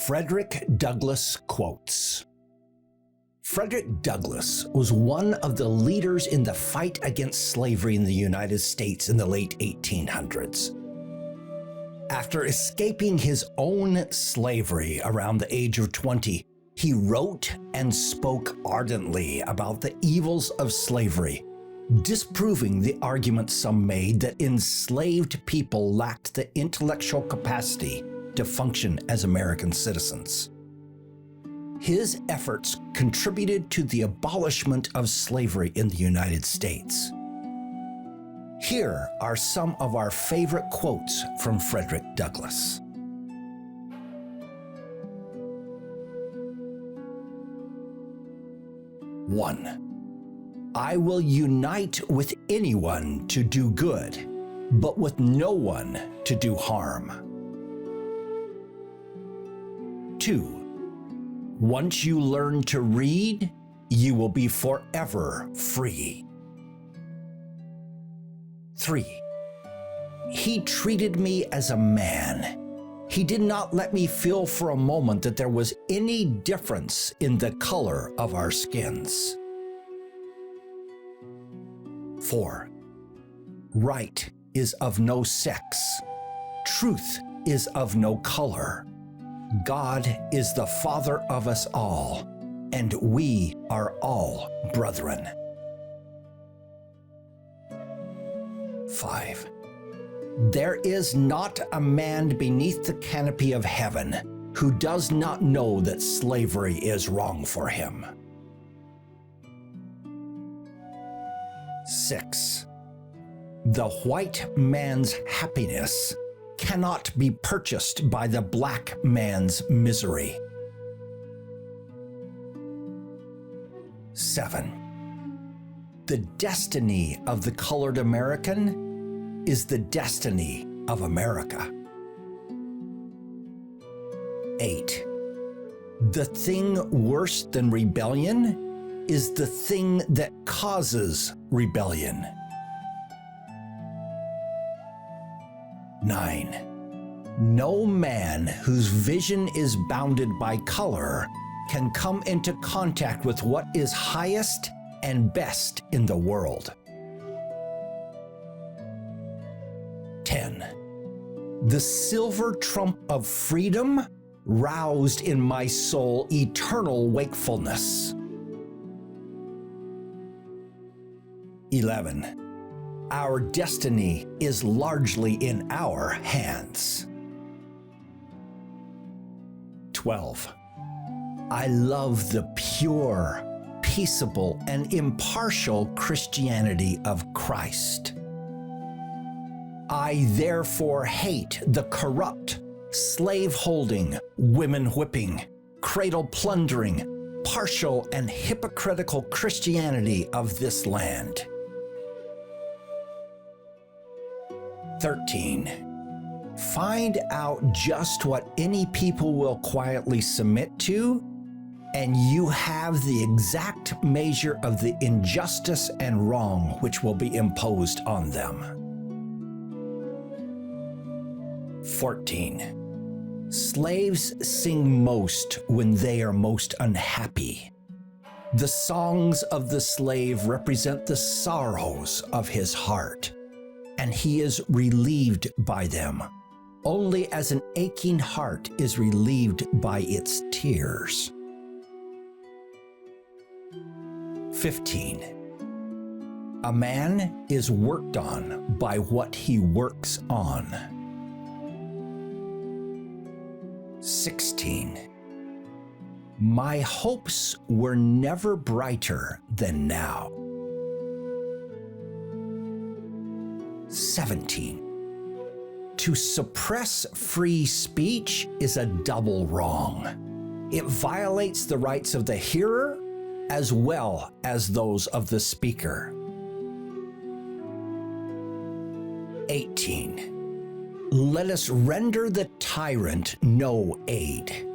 Frederick Douglass quotes. Frederick Douglass was one of the leaders in the fight against slavery in the United States in the late 1800s. After escaping his own slavery around the age of 20, he wrote and spoke ardently about the evils of slavery, disproving the argument some made that enslaved people lacked the intellectual capacity to function as American citizens. His efforts contributed to the abolishment of slavery in the United States. Here are some of our favorite quotes from Frederick Douglass. One, I will unite with anyone to do good, but with no one to do harm. 2, once you learn to read, you will be forever free. 3, he treated me as a man. He did not let me feel for a moment that there was any difference in the color of our skins. 4, right is of no sex. Truth is of no color. God is the Father of us all, and we are all brethren. 5, there is not a man beneath the canopy of heaven who does not know that slavery is wrong for him. 6, the white man's happiness cannot be purchased by the black man's misery. 7, the destiny of the colored American is the destiny of America. 8, the thing worse than rebellion is the thing that causes rebellion. 9, no man whose vision is bounded by color can come into contact with what is highest and best in the world. 10, the silver trump of freedom roused in my soul eternal wakefulness. 11, our destiny is largely in our hands. 12, I love the pure, peaceable, and impartial Christianity of Christ. I therefore hate the corrupt, slave-holding, women-whipping, cradle-plundering, partial and hypocritical Christianity of this land. 13, find out just what any people will quietly submit to, and you have the exact measure of the injustice and wrong which will be imposed on them. 14, slaves sing most when they are most unhappy. The songs of the slave represent the sorrows of his heart, and he is relieved by them, only as an aching heart is relieved by its tears. 15, a man is worked on by what he works on. 16, my hopes were never brighter than now. 17, to suppress free speech is a double wrong. It violates the rights of the hearer as well as those of the speaker. 18, let us render the tyrant no aid.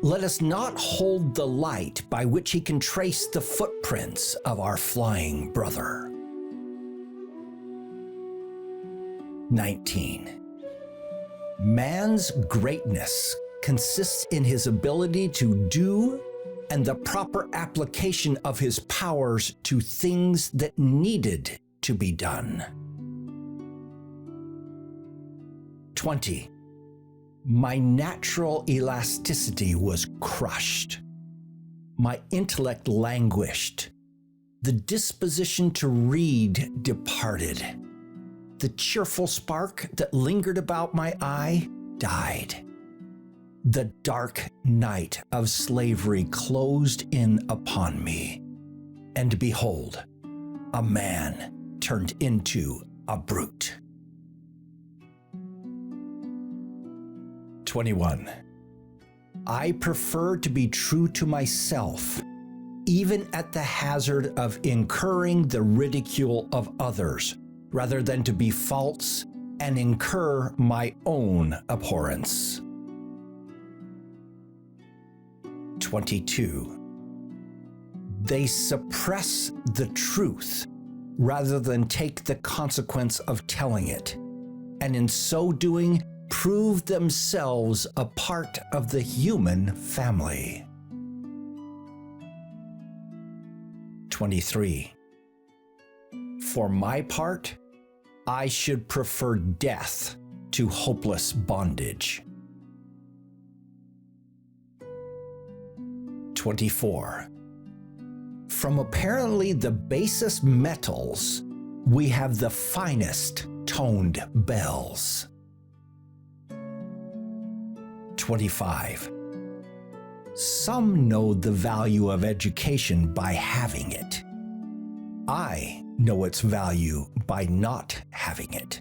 Let us not hold the light by which he can trace the footprints of our flying brother. 19, man's greatness consists in his ability to do and the proper application of his powers to things that needed to be done. 20. My natural elasticity was crushed. My intellect languished. The disposition to read departed. The cheerful spark that lingered about my eye died. The dark night of slavery closed in upon me, and behold, a man turned into a brute. 21. I prefer to be true to myself, even at the hazard of incurring the ridicule of others, rather than to be false and incur my own abhorrence. 22. They suppress the truth rather than take the consequence of telling it, and in so doing, prove themselves a part of the human family. 23. For my part, I should prefer death to hopeless bondage. 24. From apparently the basest metals, we have the finest toned bells. 25. Some know the value of education by having it. I know its value by not having it.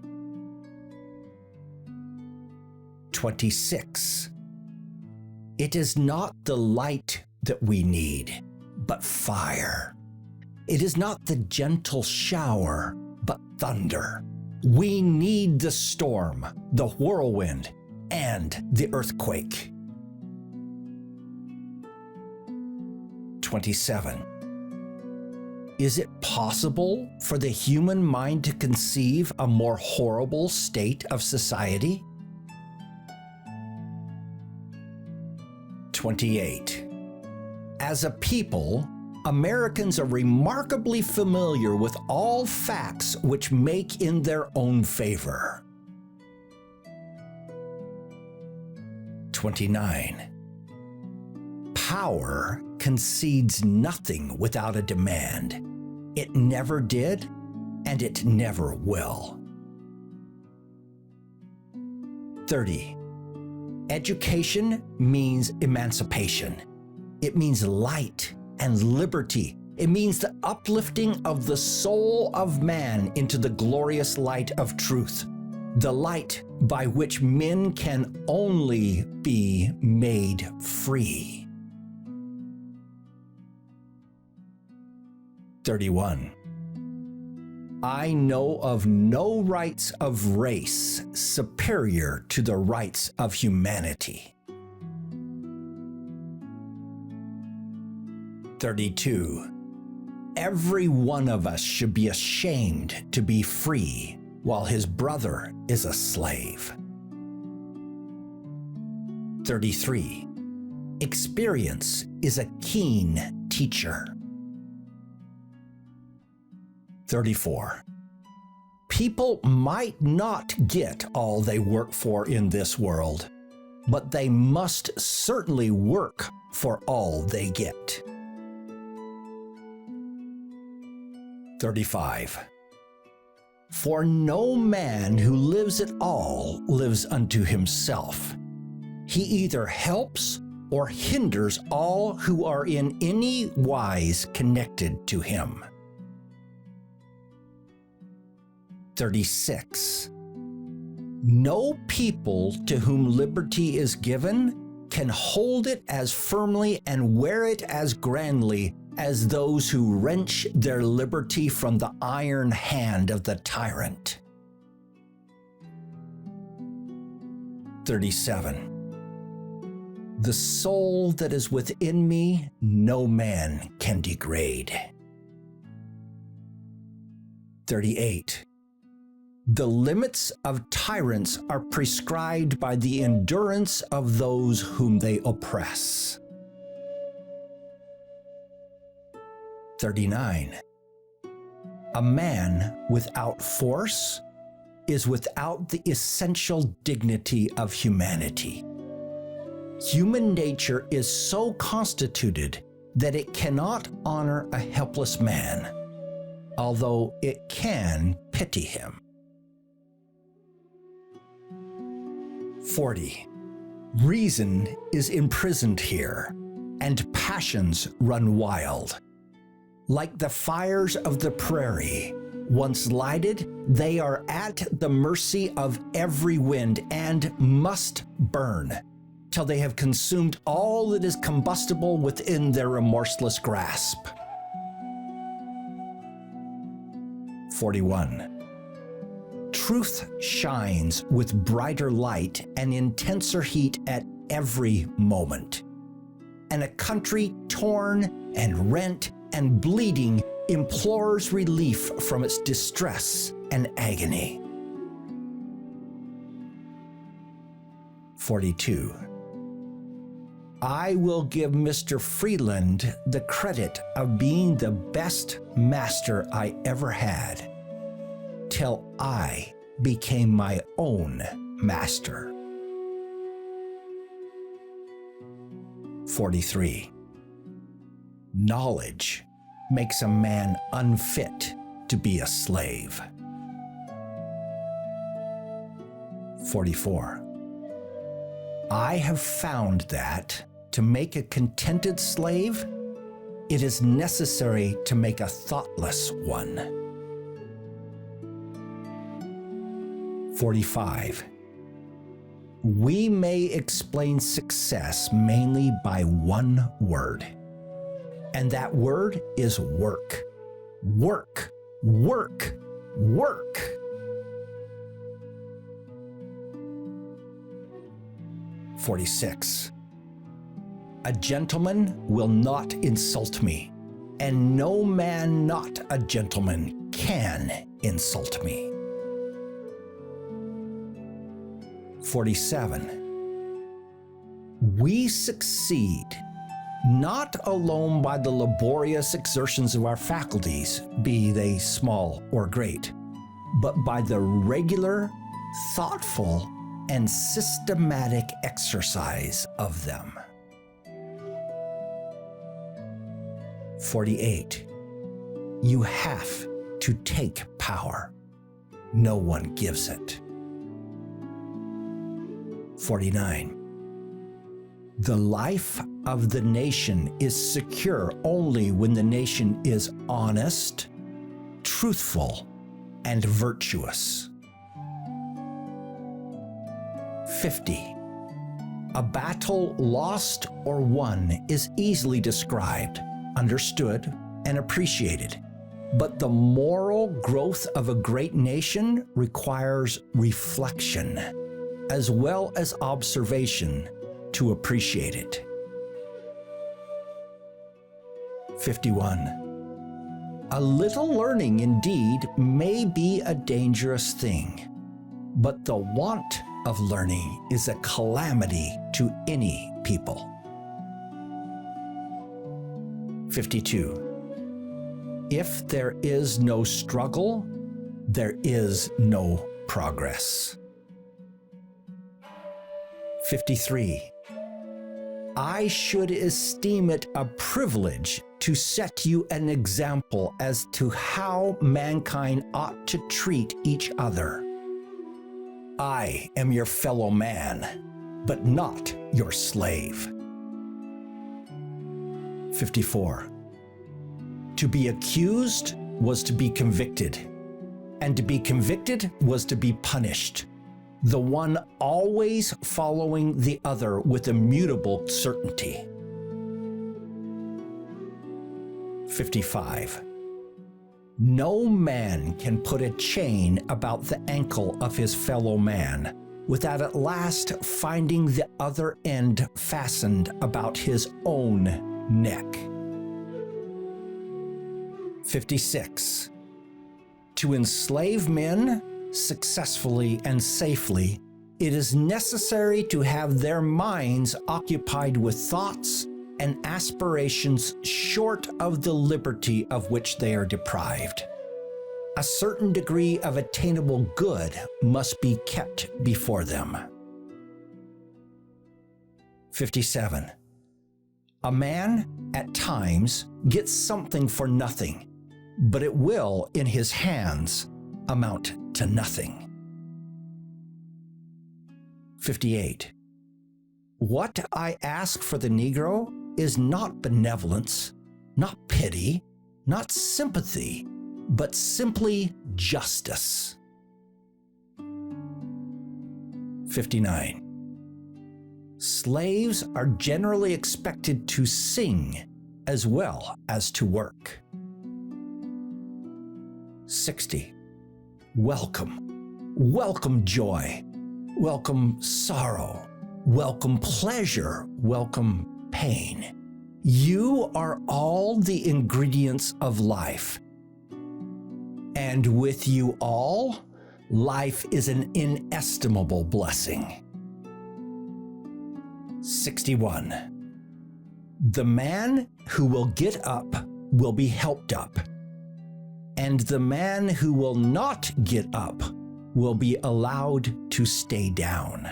26. It is not the light that we need, but fire. It is not the gentle shower, but thunder. We need the storm, the whirlwind, and the earthquake. 27. Is it possible for the human mind to conceive a more horrible state of society? 28. As a people, Americans are remarkably familiar with all facts which make in their own favor. 29. Power concedes nothing without a demand. It never did, and it never will. 30. Education means emancipation. It means light and liberty. It means the uplifting of the soul of man into the glorious light of truth, the light by which men can only be made free. 31. I know of no rights of race superior to the rights of humanity. 32. Every one of us should be ashamed to be free while his brother is a slave. 33. Experience is a keen teacher. 34. People might not get all they work for in this world, but they must certainly work for all they get. 35. For no man who lives at all lives unto himself. He either helps or hinders all who are in any wise connected to him. 36. No people to whom liberty is given can hold it as firmly and wear it as grandly as those who wrench their liberty from the iron hand of the tyrant. 37. The soul that is within me no man can degrade. 38. The limits of tyrants are prescribed by the endurance of those whom they oppress. 39. A man without force is without the essential dignity of humanity. Human nature is so constituted that it cannot honor a helpless man, although it can pity him. 40. Reason is imprisoned here, and passions run wild. Like the fires of the prairie, once lighted, they are at the mercy of every wind and must burn till they have consumed all that is combustible within their remorseless grasp. 41. Truth shines with brighter light and intenser heat at every moment. And a country torn and rent and bleeding implores relief from its distress and agony. 42. I will give Mr. Freeland the credit of being the best master I ever had, till I became my own master. 43. Knowledge makes a man unfit to be a slave. 44. I have found that to make a contented slave, it is necessary to make a thoughtless one. 45. We may explain success mainly by one word, and that word is work. Work, work, work. 46. A gentleman will not insult me, and no man not a gentleman can insult me. 47. We succeed not alone by the laborious exertions of our faculties, be they small or great, but by the regular, thoughtful, and systematic exercise of them. 48. You have to take power. No one gives it. 49. The life of the nation is secure only when the nation is honest, truthful, and virtuous. 50. A battle lost or won is easily described, understood, and appreciated, but the moral growth of a great nation requires reflection, as well as observation, to appreciate it. 51. A little learning indeed may be a dangerous thing, but the want of learning is a calamity to any people. 52. If there is no struggle, there is no progress. 53. I should esteem it a privilege to set you an example as to how mankind ought to treat each other. I am your fellow man, but not your slave. 54. To be accused was to be convicted, and to be convicted was to be punished, the one always following the other with immutable certainty. 55. No man can put a chain about the ankle of his fellow man without at last finding the other end fastened about his own neck. 56. To enslave men successfully and safely, it is necessary to have their minds occupied with thoughts and aspirations short of the liberty of which they are deprived. A certain degree of attainable good must be kept before them. 57. A man, at times, gets something for nothing, but it will, in his hands, amount to nothing. 58. What I ask for the Negro is not benevolence, not pity, not sympathy, but simply justice. 59. Slaves are generally expected to sing as well as to work. 60. Welcome, welcome joy, welcome sorrow, welcome pleasure, welcome pain. You are all the ingredients of life. And with you all, life is an inestimable blessing. 61. The man who will get up will be helped up, and the man who will not get up will be allowed to stay down.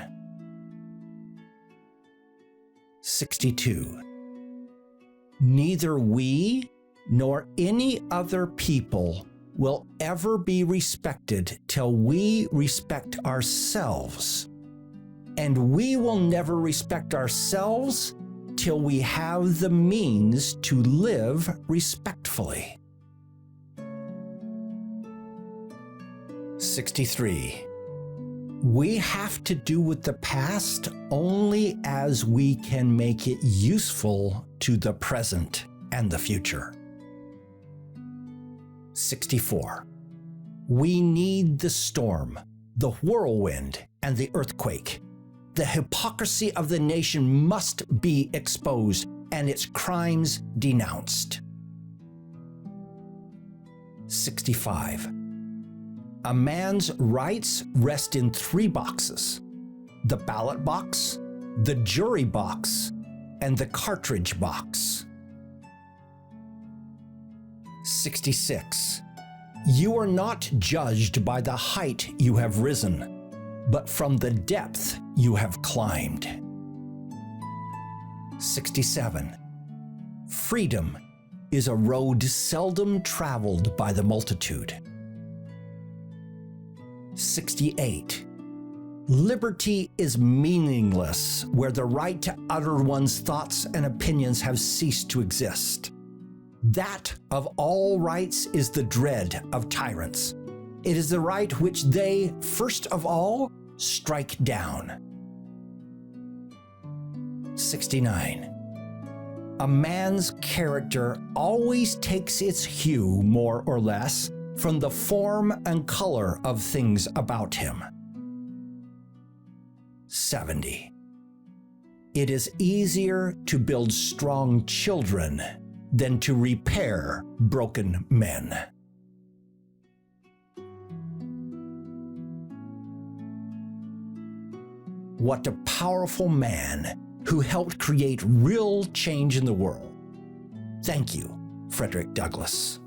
62. Neither we nor any other people will ever be respected till we respect ourselves. And we will never respect ourselves till we have the means to live respectfully. 63. We have to do with the past only as we can make it useful to the present and the future. 64. We need the storm, the whirlwind, and the earthquake. The hypocrisy of the nation must be exposed and its crimes denounced. 65. A man's rights rest in 3 boxes: the ballot box, the jury box, and the cartridge box. 66. You are not judged by the height you have risen, but from the depth you have climbed. 67. Freedom is a road seldom traveled by the multitude. 68. Liberty is meaningless where the right to utter one's thoughts and opinions have ceased to exist. That of all rights is the dread of tyrants. It is the right which they, first of all, strike down. 69. A man's character always takes its hue, more or less, from the form and color of things about him. 70. It is easier to build strong children than to repair broken men. What a powerful man who helped create real change in the world. Thank you, Frederick Douglass.